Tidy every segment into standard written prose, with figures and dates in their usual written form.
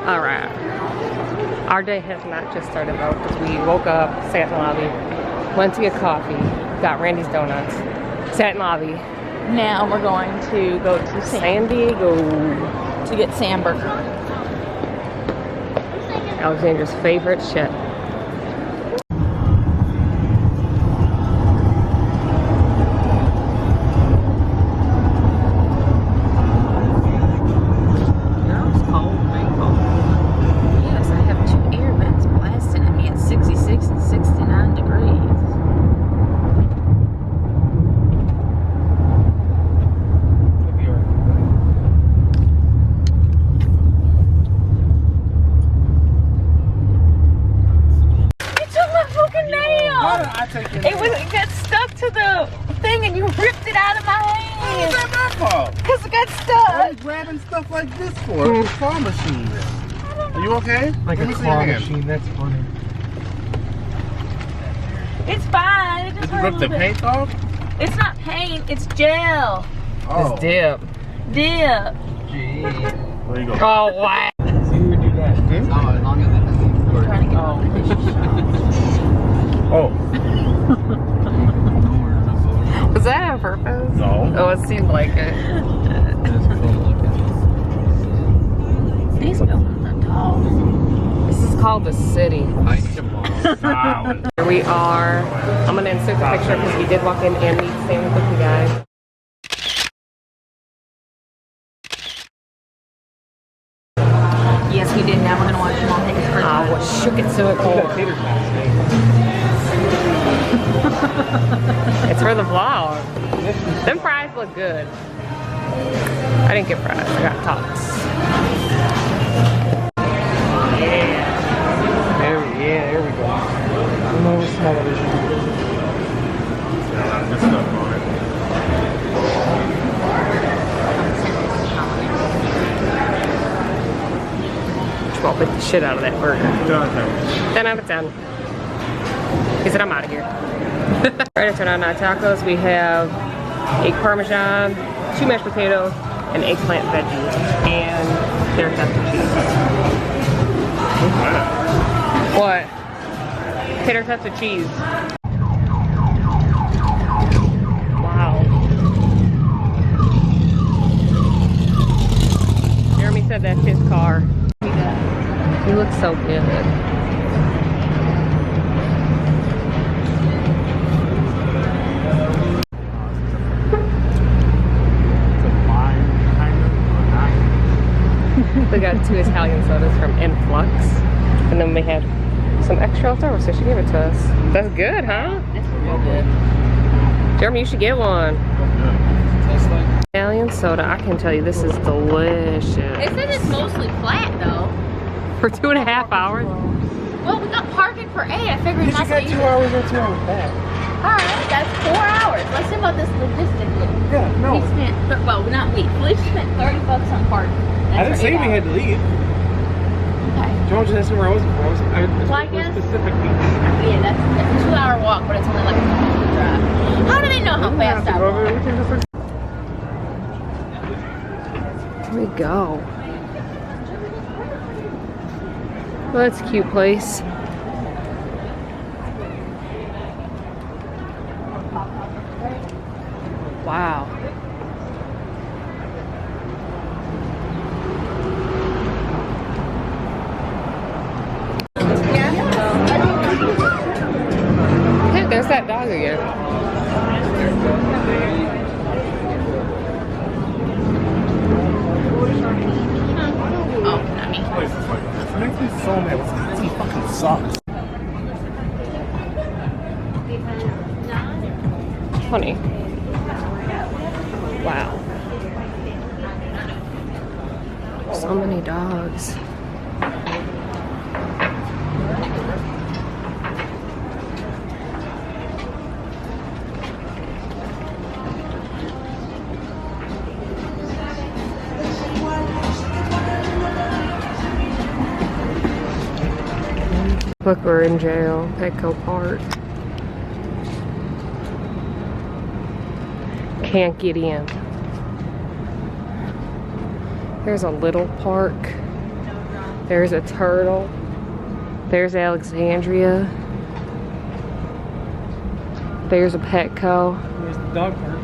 All right. Our day has not just started though, because we woke up, sat in the lobby, went to get coffee, got Randy's donuts, sat in the lobby. Now we're going to go to San Diego to get Sam Burger. Alexandra's favorite shit. It got stuck to the thing and you ripped it out of my hand. How is that my fault? Because it got stuck. What are you grabbing stuff like this for? It's a claw machine. Are you okay? Like a claw machine, that's funny. It's fine. It just Did you rip the paint off? It's not paint, it's gel. Oh. It's dip. Dip. Gee. There you go. Oh, wow. See who would do that? Hmm? Oh, as long as it doesn't record. Trying to get Oh. Was that on purpose? No. Oh, it seemed like it. These buildings are tall. This is called the city. Here we are. I'm gonna insert the picture because we did walk in and meet Sam the cookie guy. Yes, we did. Now we're going to watch Mom take his first Oh, what shook it so it cold. It's for the vlog. Them fries look good. I didn't get fries, I got tots. Yeah, there we go. No television. This stuff on it. I'll beat the shit out of that burger. 10 out of 10. He said, I'm out of here. Right, I turned on our tacos. We have egg parmesan, 2 mashed potatoes, and eggplant veggies, and tater tot cheese. What? Tater tot cheese. Wow. Jeremy said that's his car. He looks so good. We got 2 Italian sodas from Influx, and then we had some extra left over, so she gave it to us. That's good, huh? That's real good. Jeremy, you should get one. Italian soda, I can tell you this is delicious. They said it's mostly flat though. For 2.5 hours? Well, we got parking for 8. I figured You not got 2 hours or 2 hours back. Alright, that's 4 hours. Let's think about this logistically. Yeah, no. We spent, well, not we. We spent $30 on parking. I didn't say we had to leave. Okay. Do you want to just ask me where I was? Well, I guess. Specifically. Yeah, that's a 2-hour walk, but it's only like a 2-hour drive. How do they know how fast I walk? Here we go. Well, that's a cute place. Wow. Hey, there's that dog again. Oh, not me. It makes me so mad. What's he fucking sucks? Funny. Wow. So many dogs. Look, we're in jail, Petco Park. Can't get in. There's a little park There's a turtle. There's Alexandria. There's a Petco. There's the dog park.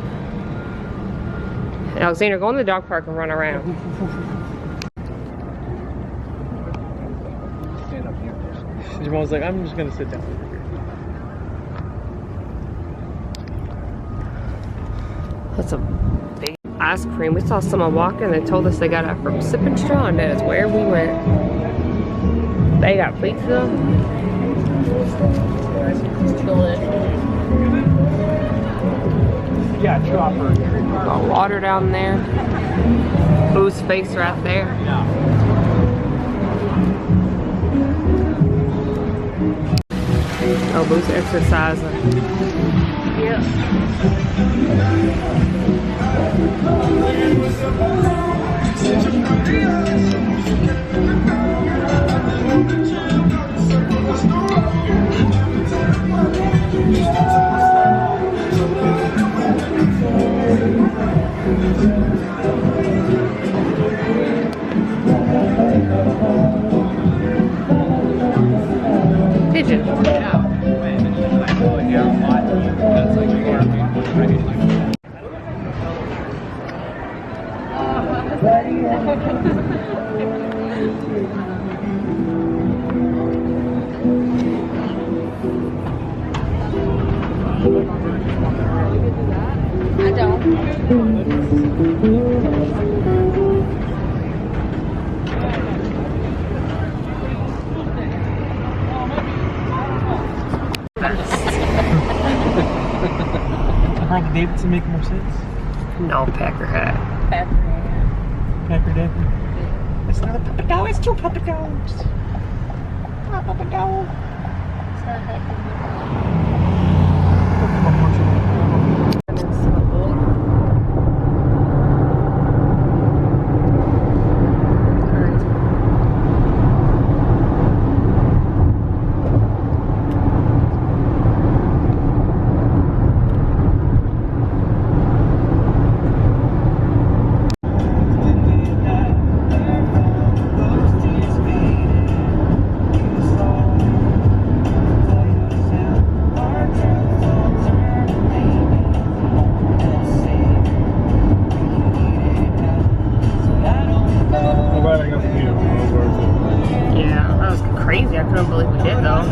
Alexander, go in the dog park and run around. Stand up here. Jamal's like, I'm just gonna sit down. That's a big ice cream. We saw someone walking. They told us they got it from Sip and Straw, and that is where we went. They got pizza. Yeah, chopper. Got water down there. Boo's face right there. Oh, Boo's exercising. Yeah. Pigeon. I don't. Harley Davidson make more sense? No, Packer hat. Packer David. It's not a puppet dog, it's two puppet dogs. Not a puppet dog. Yeah, that was crazy. I couldn't believe we did though.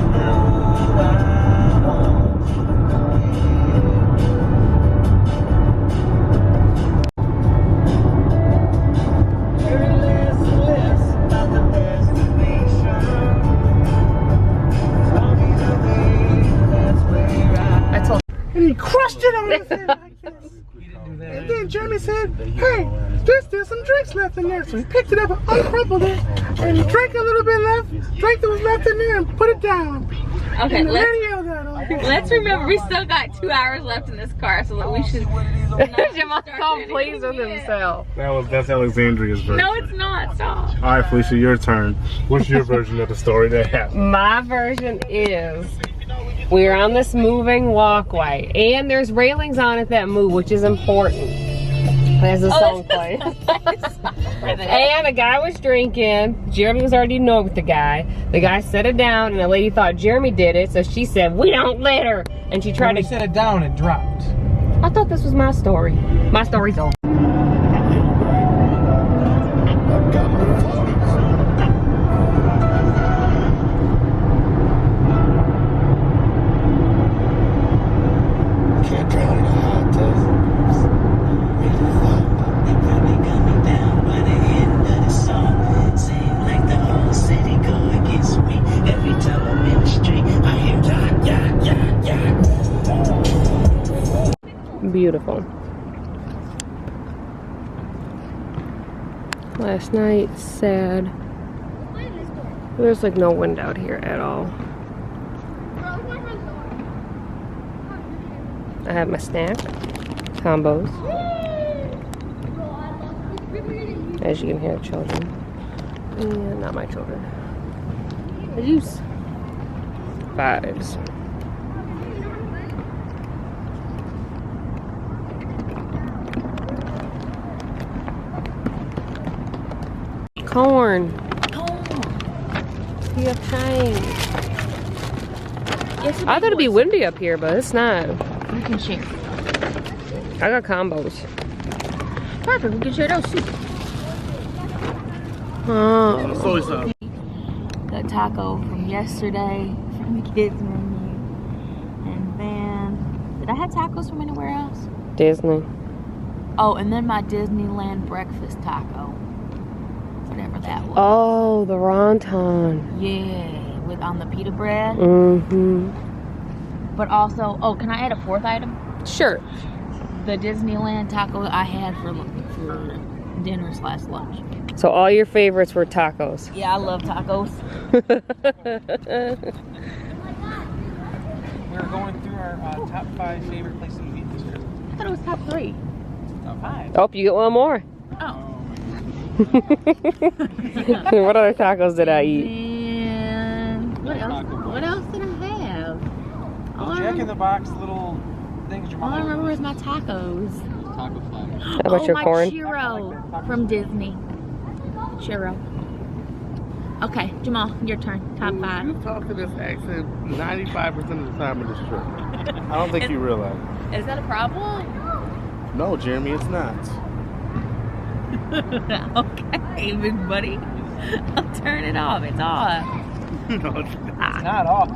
And he crushed it on his head like this. And then Jeremy said, hey, there's some drinks left in there. So he picked it up and uncrumpled it and drank a little bit left, drank that was left in there and put it down. Okay, and let's remember we still got 2 hours left in this car, so that we should. Jamal's so pleased with himself. That's Alexandria's version. No, it's not. Stop. All right, Felicia, your turn. What's your version of the story that happened? My version is we're on this moving walkway and there's railings on it that move, which is important. As the song plays. And a guy was drinking. Jeremy was already annoyed with the guy. The guy set it down and the lady thought Jeremy did it, so she said, we don't let her. And she tried to set it down and dropped. I thought this was my story. My story's over. Beautiful. Last night, sad. There's like no wind out here at all. I have my snack combos. As you can hear, children. And not my children. The juice. Vibes. Corn. plenty of time. Yes, I thought it'd be windy up here, but it's not. We can share. I got combos. Perfect. We can share those too. Oh. Soy sauce. The taco from yesterday from the kids menu. And then, did I have tacos from anywhere else? Disney. Oh, and then my Disneyland breakfast taco. Whatever that was. Oh, the wonton. Yeah, with on the pita bread. Mm-hmm. But also, oh, can I add a fourth item? Sure. The Disneyland taco I had for dinner/lunch. So all your favorites were tacos. Yeah, I love tacos. We're going through our top 5 favorite places to eat this year. I thought it was top 3. Top 5. Oh, you get one more. Oh. What other tacos did I eat? And what else? What else did I have? Jack in the Box little things your All mom I remember is my tacos. Taco flag. How about your my corn? churro from Disney. Churro. Okay, Jamal, your turn. Top 5. You talk to this accent 95% of the time of this trip. I don't think you realize. Is that a problem? No, Jeremy, it's not. Okay, big buddy. I'll turn it off. It's off. No, it's not. It's not off.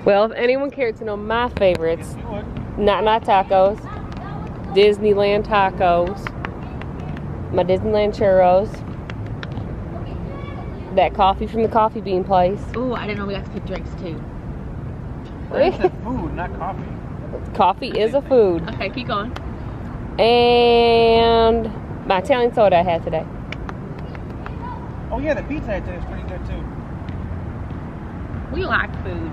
Well, if anyone cared to know my favorites, You would. not tacos, Disneyland tacos, my Disneyland churros, that coffee from the Coffee Bean place. Ooh, I didn't know we got to pick drinks too. I said food, not coffee. Coffee is a food. Okay, keep going. And my Italian soda I had today. Oh yeah, the pizza I did is pretty good too. We like food.